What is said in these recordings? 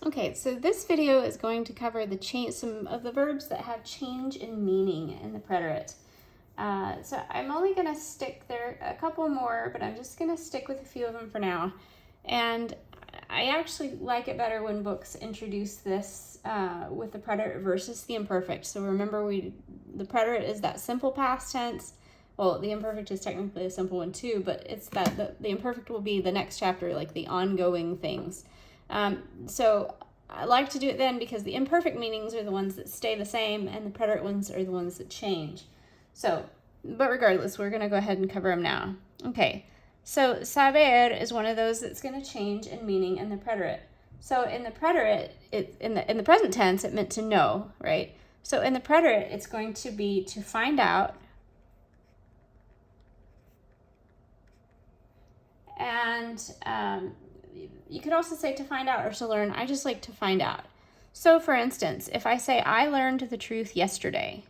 Okay, so this video is going to cover some of the verbs that have change in meaning in the preterite. So I'm only going to stick there a couple more, but I'm just going to stick with a few of them for now. And I actually like it better when books introduce this with the preterite versus the imperfect. So remember, the preterite is that simple past tense. Well, the imperfect is technically a simple one too, but it's that the imperfect will be the next chapter, like the ongoing things. So I like to do it then because the imperfect meanings are the ones that stay the same and the preterite ones are the ones that change. So, but regardless, we're going to go ahead and cover them now. Okay, so saber is one of those that's going to change in meaning in the preterite. So in the preterite, in the present tense, it meant to know, right? So in the preterite, it's going to be to find out. And you could also say to find out or to learn. I just like to find out. So for instance, if I say, I learned the truth yesterday.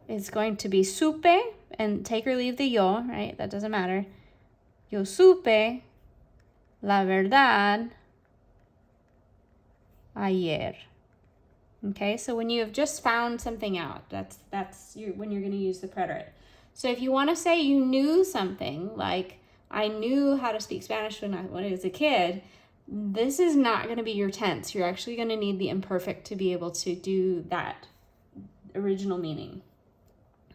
It's going to be supe, and take or leave the yo, right? That doesn't matter. Yo supe la verdad ayer. Okay, so when you have just found something out, when you're going to use the preterite. So if you want to say you knew something, like I knew how to speak Spanish when I was a kid, this is not going to be your tense. You're actually going to need the imperfect to be able to do that original meaning.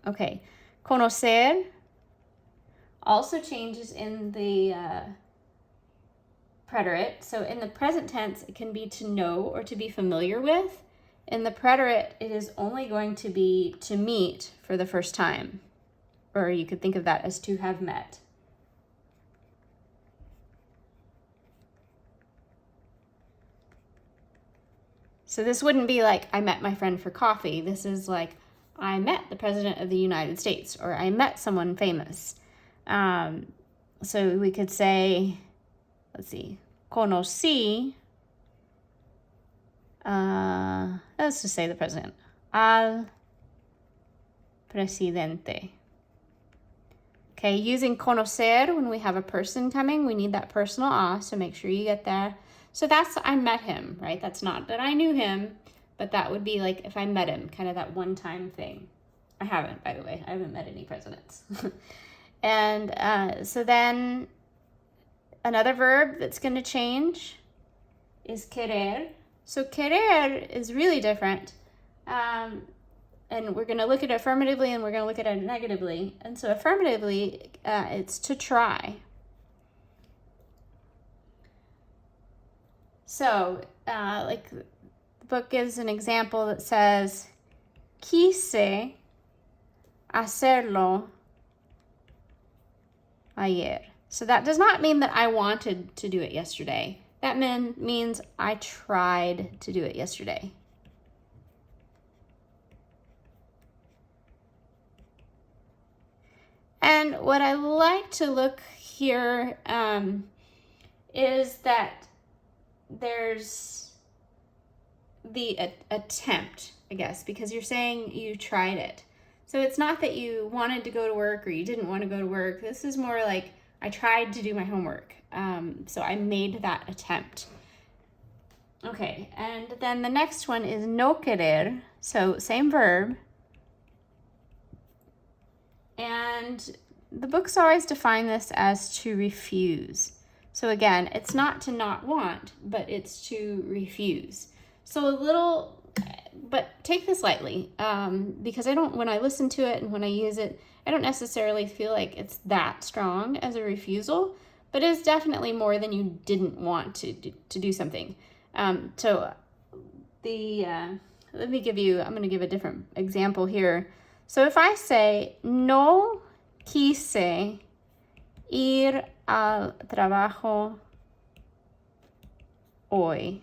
Okay, conocer also changes in the preterite. So in the present tense, it can be to know or to be familiar with. In the preterite, it is only going to be to meet for the first time. Or you could think of that as to have met. So this wouldn't be like, I met my friend for coffee. This is like, I met the President of the United States, or I met someone famous. So we could say, let's see, conocí. Let's just say the president. Al presidente. Okay, using conocer when we have a person coming, we need that personal a, so make sure you get there. So that's, I met him, right? That's not that I knew him, but that would be like if I met him, kind of that one-time thing. I haven't, by the way. I haven't met any presidents. And so then another verb that's going to change is querer. So querer is really different. And we're going to look at it affirmatively and we're going to look at it negatively. And so affirmatively, it's to try. So like the book gives an example that says, quise hacerlo ayer. So that does not mean that I wanted to do it yesterday. That means I tried to do it yesterday. And what I like to look here is that there's the attempt, I guess, because you're saying you tried it. So it's not that you wanted to go to work or you didn't want to go to work. This is more like I tried to do my homework. So I made that attempt. Okay, and then the next one is no querer. So same verb. And the books always define this as to refuse. So again, it's not to not want, but it's to refuse. So but take this lightly, because when I listen to it and when I use it, I don't necessarily feel like it's that strong as a refusal, but it is definitely more than you didn't want to do something. So I'm going to give a different example here. So if I say, no quise ir al trabajo hoy.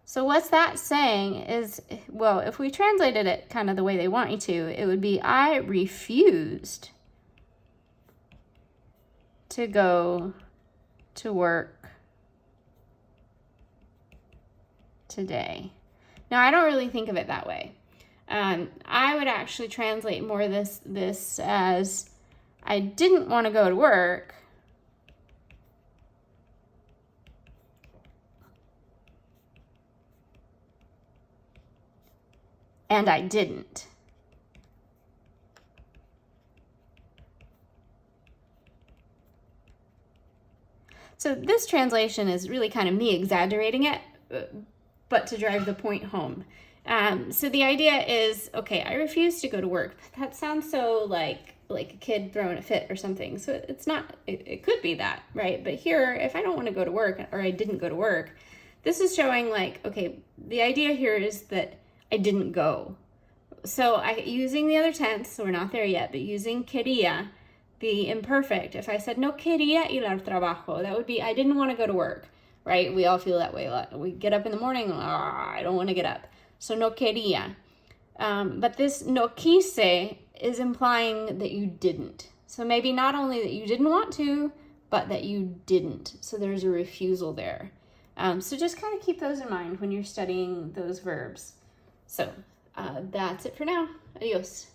So what's that saying is, well, if we translated it kind of the way they want you to, it would be, I refused to go to work today. Now, I don't really think of it that way. I would actually translate more this as I didn't want to go to work, and I didn't. So this translation is really kind of me exaggerating it, but to drive the point home. So the idea is, okay, I refuse to go to work. That sounds so like a kid throwing a fit or something. So it's not, it could be that, right? But here, if I don't want to go to work, or I didn't go to work, this is showing like, okay, the idea here is that I didn't go. So using the other tense, so we're not there yet, but using queria, the imperfect, if I said no quería ir al trabajo, that would be I didn't want to go to work, right? We all feel that way. We get up in the morning, I don't want to get up. So no quería. But this no quise is implying that you didn't. So maybe not only that you didn't want to, but that you didn't. So there's a refusal there. So just kind of keep those in mind when you're studying those verbs. So that's it for now. Adios.